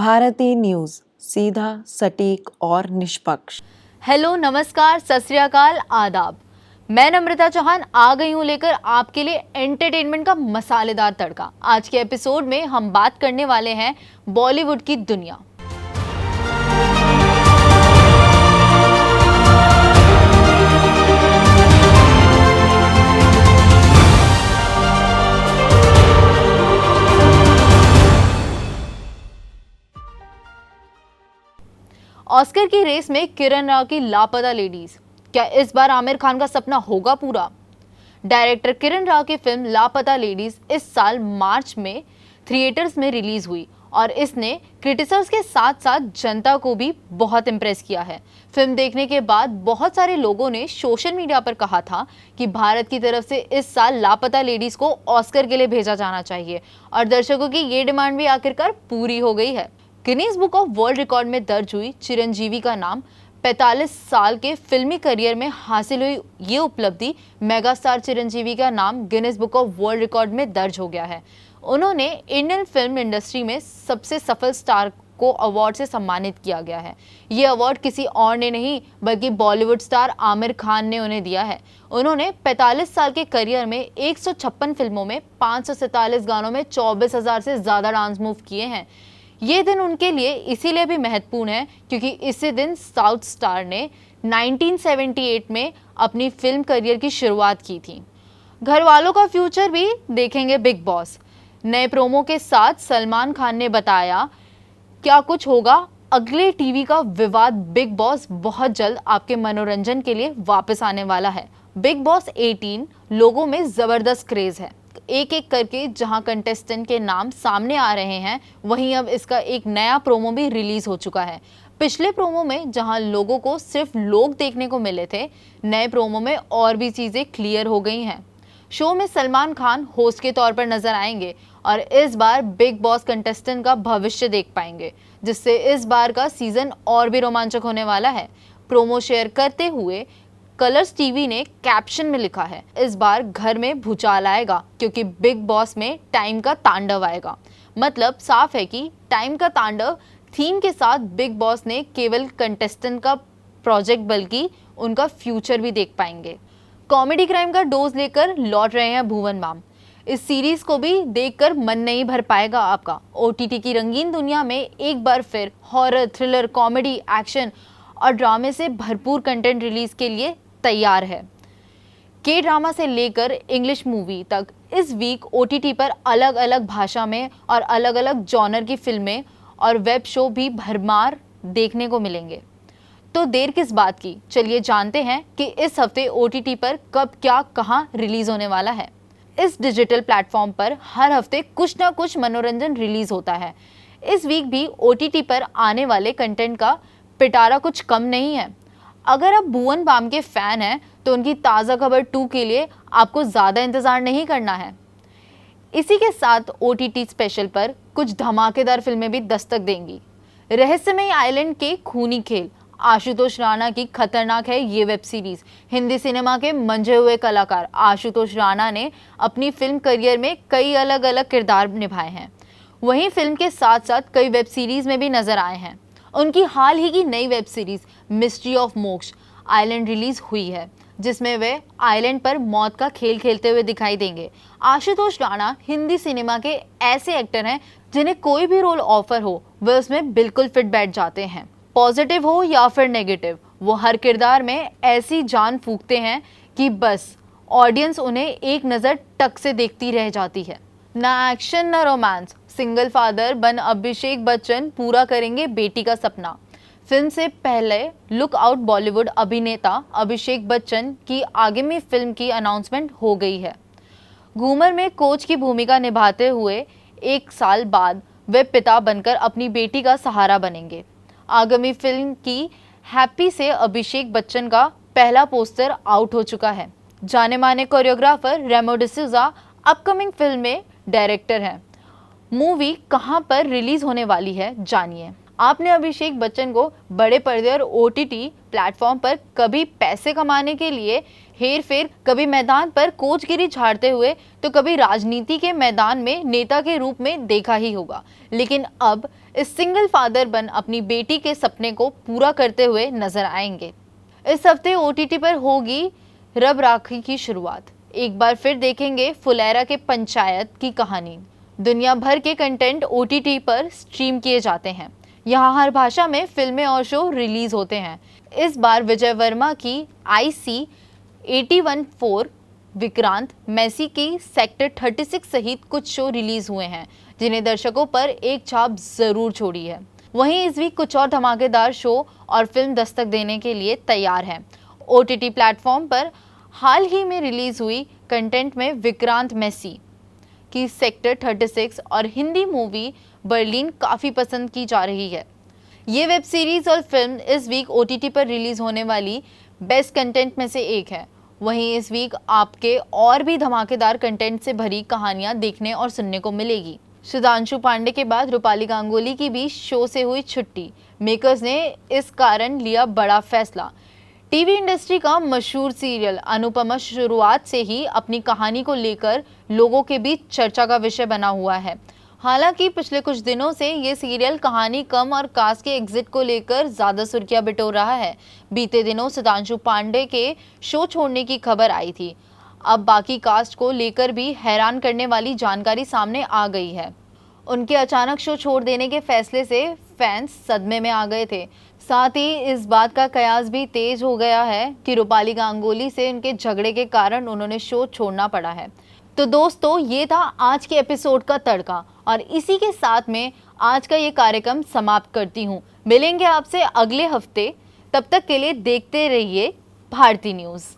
Bharti news, सीधा, सटीक और निष्पक्ष। हेलो, नमस्कार, सत श्री अकाल, आदाब। मैं नम्रता चौहान आ गई हूँ लेकर आपके लिए एंटरटेनमेंट का मसालेदार तड़का। आज के एपिसोड में हम बात करने वाले हैं बॉलीवुड की दुनिया। ऑस्कर की रेस में किरण राव की लापता लेडीज, क्या इस बार आमिर खान का सपना होगा पूरा? डायरेक्टर किरण राव की फिल्म लापता लेडीज इस साल मार्च में थिएटर्स में रिलीज हुई और इसने क्रिटिक्स के साथ साथ जनता को भी बहुत इम्प्रेस किया है। फिल्म देखने के बाद बहुत सारे लोगों ने सोशल मीडिया पर कहा था कि भारत की तरफ से इस साल लापता लेडीज को ऑस्कर के लिए भेजा जाना चाहिए और दर्शकों की ये डिमांड भी आखिरकार पूरी हो गई है। Guinness book of world record में दर्ज हुई चिरंजीवी का नाम। 45 साल के फिल्मी करियर में हासिल हुई ये उपलब्धि मेगा स्टार चिरंजीवी का नाम Guinness book of world record में दर्ज हो गया है। उन्होंने इंडियन फिल्म इंडस्ट्री में सबसे सफल स्टार को अवार्ड से सम्मानित किया गया है। ये अवार्ड किसी और ने नहीं बल्कि बॉलीवुड स्टार आमिर खान ने उन्हें दिया है। उन्होंने 45 साल के करियर में 156 फिल्मों में 547 गानों में 24,000 से ज़्यादा डांस मूव किए हैं। ये दिन उनके लिए इसीलिए भी महत्वपूर्ण है क्योंकि इसी दिन साउथ स्टार ने 1978 में अपनी फिल्म करियर की शुरुआत की थी। घर वालों का फ्यूचर भी देखेंगे बिग बॉस। नए प्रोमो के साथ सलमान खान ने बताया क्या कुछ होगा। अगले टीवी का विवाद बिग बॉस बहुत जल्द आपके मनोरंजन के लिए वापस आने वाला है। बिग बॉस 18 लोगों में जबरदस्त क्रेज है। एक एक करके जहां कंटेस्टेंट के नाम सामने आ रहे हैं वहीं अब इसका एक नया प्रोमो भी रिलीज हो चुका है। पिछले प्रोमो में जहां लोगों को सिर्फ लोग देखने को मिले थे, नए प्रोमो में और भी चीजें क्लियर हो गई हैं। शो में सलमान खान होस्ट के तौर पर नजर आएंगे और इस बार बिग बॉस कंटेस्टेंट का भविष्य देख पाएंगे, जिससे इस बार का सीजन और भी रोमांचक होने वाला है। प्रोमो शेयर करते हुए कलर्स टीवी ने कैप्शन में लिखा है, इस बार घर में भूचाल आएगा क्योंकि बिग बॉस में टाइम का तांडव आएगा। मतलब साफ है कि टाइम का तांडव थीम के साथ बिग बॉस ने केवल कंटेस्टेंट का प्रोजेक्ट बल्कि उनका फ्यूचर भी देख पाएंगे। कॉमेडी क्राइम का डोज लेकर लौट रहे हैं भुवन बाम। इस सीरीज को भी देखकर मन नहीं भर पाएगा आपका। ओटीटी की रंगीन दुनिया में एक बार फिर हॉरर, थ्रिलर, कॉमेडी, एक्शन और ड्रामे से भरपूर कंटेंट रिलीज के लिए तैयार है। के ड्रामा से लेकर इंग्लिश मूवी तक इस वीक ओटीटी पर अलग अलग भाषा में और अलग अलग जॉनर की फिल्में और वेब शो भी भरमार देखने को मिलेंगे। तो देर किस बात की, चलिए जानते हैं कि इस हफ्ते ओटीटी पर कब क्या कहां रिलीज होने वाला है। इस डिजिटल प्लेटफॉर्म पर हर हफ्ते कुछ ना कुछ मनोरंजन रिलीज होता है। इस वीक भी ओटीटी पर आने वाले कंटेंट का पिटारा कुछ कम नहीं है। अगर आप भुवन बाम के फैन हैं तो उनकी ताज़ा खबर 2 के लिए आपको ज़्यादा इंतज़ार नहीं करना है। इसी के साथ ओटीटी स्पेशल पर कुछ धमाकेदार फिल्में भी दस्तक देंगी। रहस्यमय आइलैंड के खूनी खेल, आशुतोष राणा की खतरनाक है ये वेब सीरीज। हिंदी सिनेमा के मंझे हुए कलाकार आशुतोष राणा ने अपनी फिल्म करियर में कई अलग अलग किरदार निभाए हैं। वहीं फिल्म के साथ साथ कई वेब सीरीज में भी नजर आए हैं। उनकी हाल ही की नई वेब सीरीज मिस्ट्री ऑफ मोक्ष आइलैंड रिलीज हुई है, जिसमें वे आइलैंड पर मौत का खेल खेलते हुए दिखाई देंगे। आशुतोष राणा हिंदी सिनेमा के ऐसे एक्टर हैं जिन्हें कोई भी रोल ऑफर हो वे उसमें बिल्कुल फिट बैठ जाते हैं। पॉजिटिव हो या फिर नेगेटिव, वो हर किरदार में ऐसी जान फूंकते हैं कि बस ऑडियंस उन्हें एक नज़र टक से देखती रह जाती है। ना एक्शन ना रोमांस, सिंगल फादर बन अभिषेक बच्चन पूरा करेंगे बेटी का सपना। फिल्म से पहले लुक आउट बॉलीवुड अभिनेता अभिषेक बच्चन की आगामी फिल्म की अनाउंसमेंट हो गई है। घूमर में कोच की भूमिका निभाते हुए 1 साल बाद वे पिता बनकर अपनी बेटी का सहारा बनेंगे। आगामी फिल्म की हैप्पी से अभिषेक बच्चन का पहला पोस्टर आउट हो चुका है। जाने माने choreographer Remo D'Souza upcoming film में डायरेक्टर हैं। मूवी कहां पर रिलीज होने वाली है जानिए। आपने अभिषेक बच्चन को बड़े पर्दे और ओटीटी प्लेटफॉर्म पर कभी पैसे कमाने के लिए हेर फेर, कभी मैदान पर कोचगिरी झाड़ते हुए तो कभी राजनीति के मैदान में नेता के रूप में देखा ही होगा। लेकिन अब इस सिंगल फादर बन अपनी बेटी के सपने को पूरा करते हुए नजर आएंगे। इस हफ्ते OTT पर होगी रब राखी की शुरुआत। एक बार फिर देखेंगे फुलेरा के पंचायत की कहानी। दुनिया भर के कंटेंट OTT पर स्ट्रीम किए जाते हैं। यहाँ हर भाषा में फिल्में और शो रिलीज होते हैं। इस बार विजय वर्मा की IC 81-4, विक्रांत मैसी की सेक्टर 36 सहित कुछ शो रिलीज हुए हैं, जिन्हें दर्शकों पर एक छाप जरूर छोड़ी है। वहीं इस वीक कुछ और धमाकेदार शो और फिल्म दस्तक देने के लिए तैयार हैं। OTT प्लेटफॉर्म पर हाल ही में रिलीज हुई कंटेंट में विक्रांत मैसी की सेक्टर 36 और हिंदी मूवी बर्लिन काफ़ी पसंद की जा रही है। ये वेब सीरीज और फिल्म इस वीक OTT पर रिलीज होने वाली बेस्ट कंटेंट में से एक है। वहीं इस वीक आपके और भी धमाकेदार कंटेंट से भरी कहानियां देखने और सुनने को मिलेगी। सुधांशु पांडे के बाद रूपाली गांगुली की भी शो से हुई छुट्टी। मेकर्स ने इस कारण लिया बड़ा फैसला। टीवी इंडस्ट्री का मशहूर सीरियल अनुपमा शुरुआत से ही अपनी कहानी को लेकर लोगों के बीच चर्चा का विषय बना हुआ है। हालांकि पिछले कुछ दिनों से ये सीरियल कहानी कम और कास्ट के एग्जिट को लेकर ज्यादा सुर्खियां बिटोर रहा है। बीते दिनों सुधांशु पांडे के शो छोड़ने की खबर आई थी। अब बाकी कास्ट को लेकर भी हैरान करने वाली जानकारी सामने आ गई है। उनके अचानक शो छोड़ देने के फैसले से फैंस सदमे में आ गए थे। साथ ही इस बात का कयास भी तेज हो गया है कि रूपाली गांगुली से उनके झगड़े के कारण उन्होंने शो छोड़ना पड़ा है। तो दोस्तों, ये था आज के एपिसोड का तड़का और इसी के साथ में आज का ये कार्यक्रम समाप्त करती हूँ। मिलेंगे आपसे अगले हफ्ते। तब तक के लिए देखते रहिए भारती न्यूज़।